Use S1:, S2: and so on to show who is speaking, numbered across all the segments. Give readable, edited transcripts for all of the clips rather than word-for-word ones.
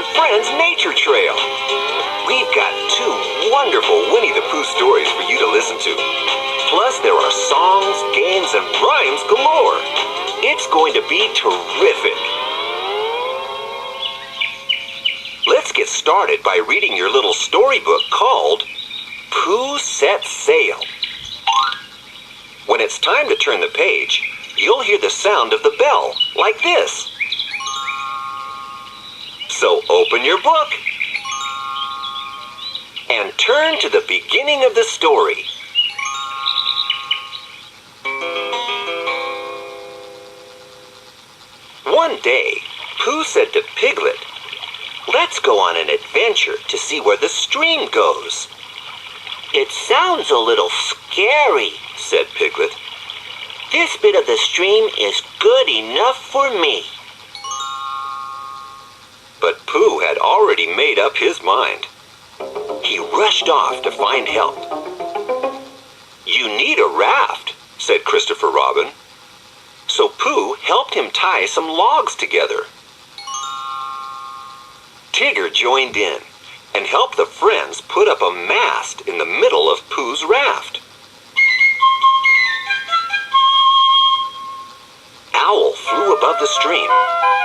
S1: and Friends Nature Trail. We've got 2 wonderful Winnie the Pooh stories for you to listen to. Plus, there are songs, games, and rhymes galore. It's going to be terrific. Let's get started by reading your little storybook called Pooh Sets Sail. When it's time to turn the page, you'll hear the sound of the bell, like this. So open your book and turn to the beginning of the story. One day, Pooh said to Piglet, "Let's go on an adventure to see where the stream goes."
S2: "It sounds a little scary," said Piglet. "This bit of the stream is good enough for me."
S1: But Pooh had already made up his mind. He rushed off to find help. "You need a raft," said Christopher Robin. So Pooh helped him tie some logs together. Tigger joined in and helped the friends put up a mast in the middle of Pooh's raft. Owl flew above the stream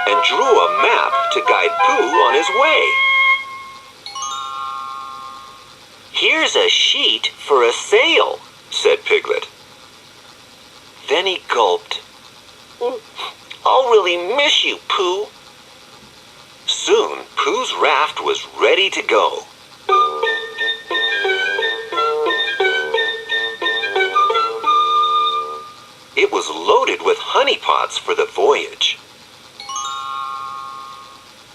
S1: and drew a map to guide Pooh on his way.
S2: "Here's a sheet for a sail," said Piglet. Then he gulped. "I'll really miss you, Pooh."
S1: Soon, Pooh's raft was ready to go. It was loaded with honey pots for the voyage.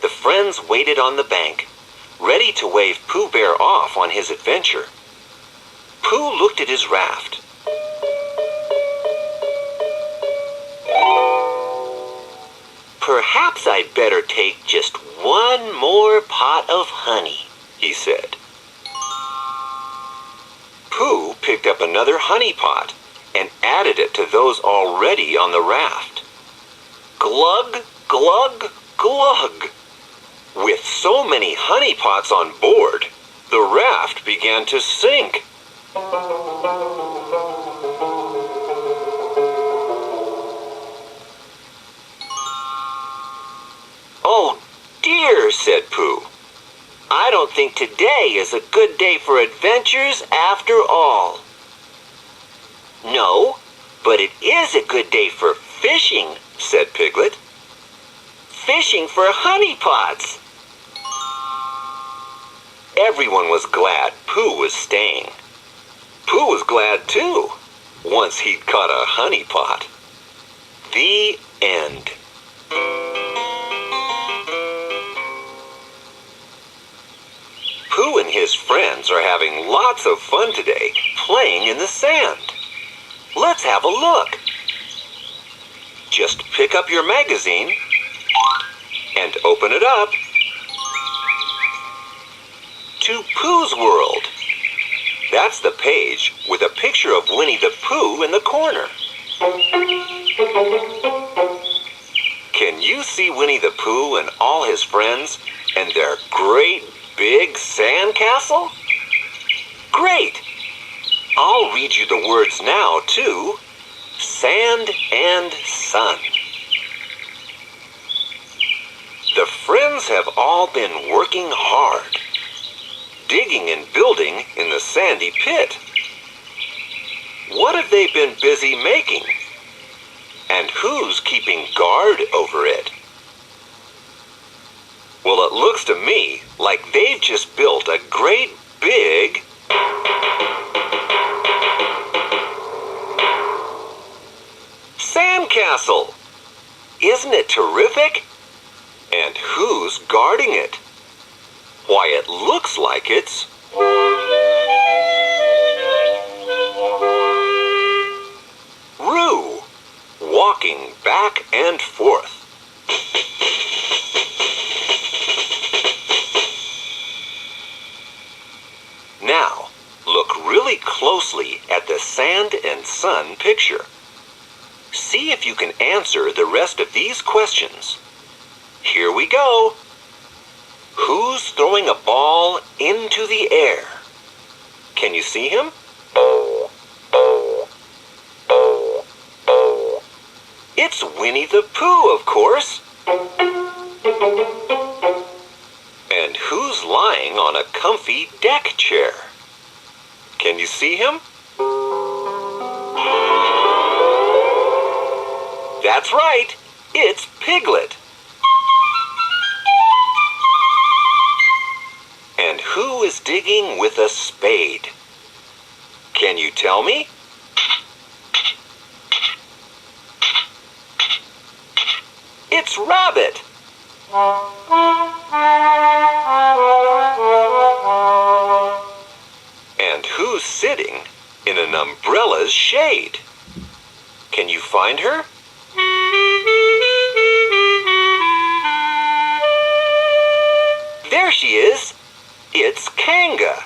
S1: The friends waited on the bank, ready to wave Pooh Bear off on his adventure. Pooh looked at his raft.
S2: "Perhaps I'd better take just one more pot of honey," he said.
S1: Pooh picked up another honey pot and added it to those already on the raft. Glug, glug, glug. With so many honey pots on board, the raft began to sink.
S2: "Oh dear," said Pooh. "I don't think today is a good day for adventures after all." "No, but it is a good day for fishing," said Piglet. "Fishing for honey pots."
S1: Everyone was glad Pooh was staying. Pooh was glad too, once he'd caught a honey pot. The end. Pooh and his friends are having lots of fun today, playing in the sand. Let's have a look. Just pick up your magazine and open it up to Pooh's World. That's the page with a picture of Winnie the Pooh in the corner. Can you see Winnie the Pooh and all his friends and their great big sand castle? Great! I'll read you the words now, too. Sand and sun. The friends have all been working hard, digging and building in the sandy pit. What have they been busy making? And who's keeping guard over it? Well, it looks to me like they've just built a great big sandcastle. Isn't it terrific? And who's guarding it? Why, it looks like it's Roo, walking back and forth. Now, look really closely at the sand and sun picture. See if you can answer the rest of these questions. Here we go. Who's throwing a ball into the air? Can you see him? It's Winnie the Pooh, of course. And who's lying on a comfy deck chair? Can you see him? That's right, it's Piglet. And who is digging with a spade? Can you tell me? It's Rabbit. And who's sitting in an umbrella's shade? Can you find her? There she is. It's Kanga.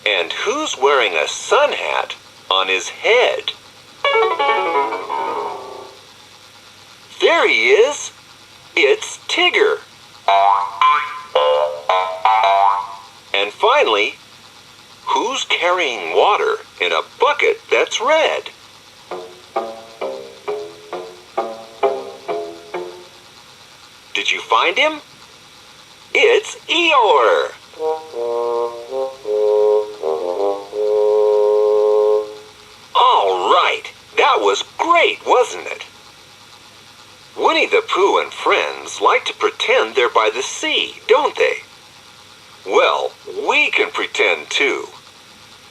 S1: And who's wearing a sun hat on his head? There he is. It's Tigger. And finally, who's carrying water in a bucket that's red? Did you find him? It's Eeyore. All right, that was great, wasn't it? Winnie the Pooh and friends like to pretend they're by the sea, don't they? Well, we can pretend too.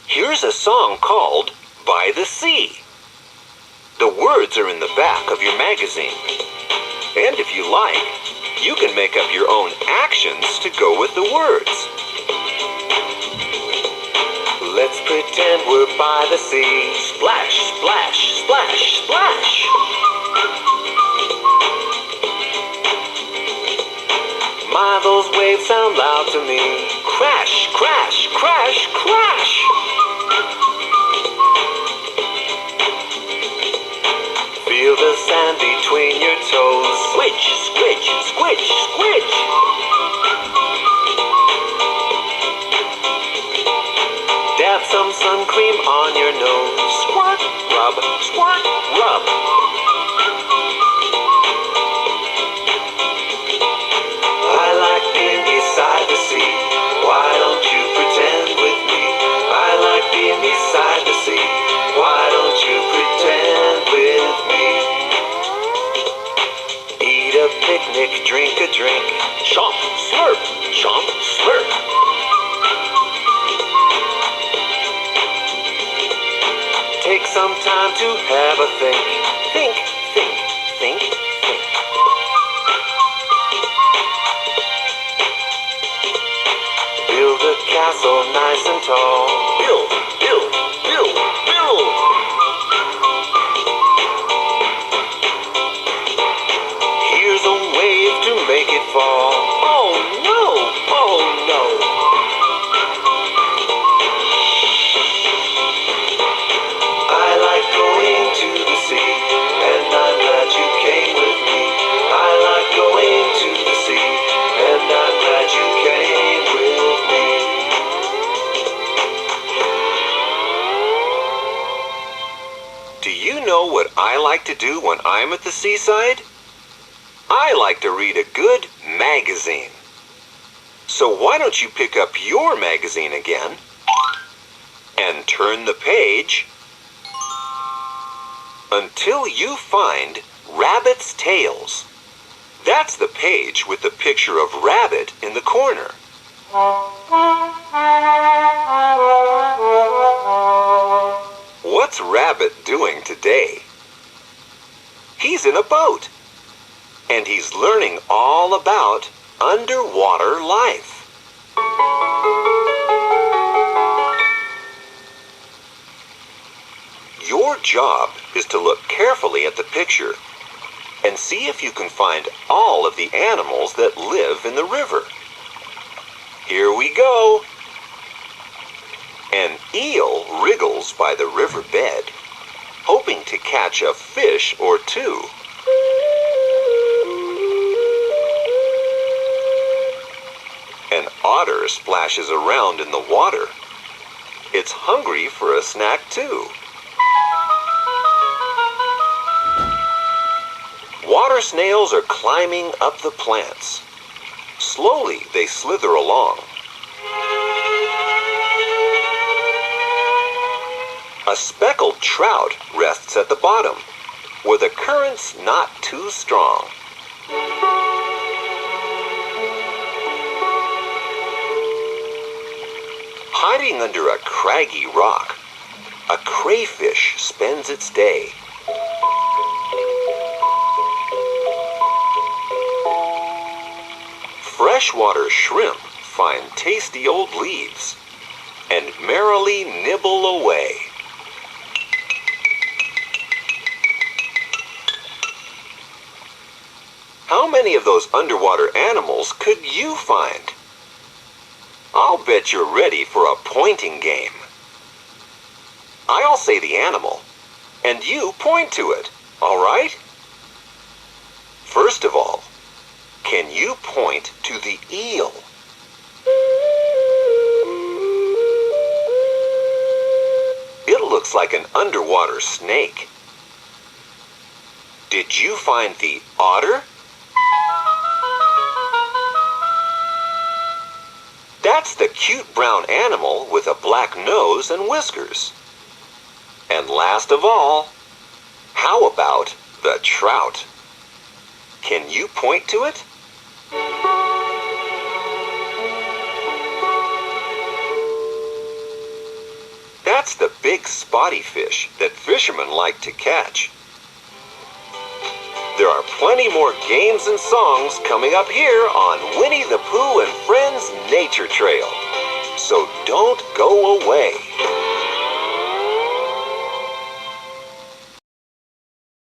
S1: Here's a song called By the Sea. The words are in the back of your magazine. And if you like, you can make up your own actions to go with the words. Let's pretend we're by the sea. Splash, splash, splash, splash. My, those waves sound loud to me. Crash, crash, crash, crash. Feel the sand between your toes. Squidge, squidge, squidge, squidge. Dab some sun cream on your nose. Squirt, rub, squirt, rub. I like being beside the sea. Why don't you pretend with me? I like being beside the sea. Why don't you pretend with me? Eat a picnic, drink a drink. Chomp, slurp, chomp, slurp. Take some time to have a think. Think, think, think, think. Build a castle nice and tall. Build, build, build, build. Here's a wave to make it fall. Oh no, oh no. I like going to the sea, and I'm glad you came with me. I like going to the sea, and I'm glad you came with me. Do you know what I like to do when I'm at the seaside? I like to read a good magazine. So why don't you pick up your magazine again and turn the page until you find Rabbit's Tales. That's the page with the picture of Rabbit in the corner. What's Rabbit doing today? He's in a boat, and he's learning all about underwater life. Your job is to look carefully at the picture and see if you can find all of the animals that live in the river. Here we go. An eel wriggles by the river bed, hoping to catch a fish or two. water splashes around in the water. It's hungry for a snack too. Water snails are climbing up the plants. Slowly, they slither along. A speckled trout rests at the bottom, where the current's not too strong. Hiding under a craggy rock, a crayfish spends its day. Freshwater shrimp find tasty old leaves and merrily nibble away. How many of those underwater animals could you find? I'll bet you're ready for a pointing game. I'll say the animal, and you point to it, all right? First of all, can you point to the eel? It looks like an underwater snake. Did you find the otter? That's the cute brown animal with a black nose and whiskers. And last of all, how about the trout? Can you point to it? That's the big spotty fish that fishermen like to catch. There are plenty more games and songs coming up here on Winnie the Pooh and Friends Nature Trail. So don't go away.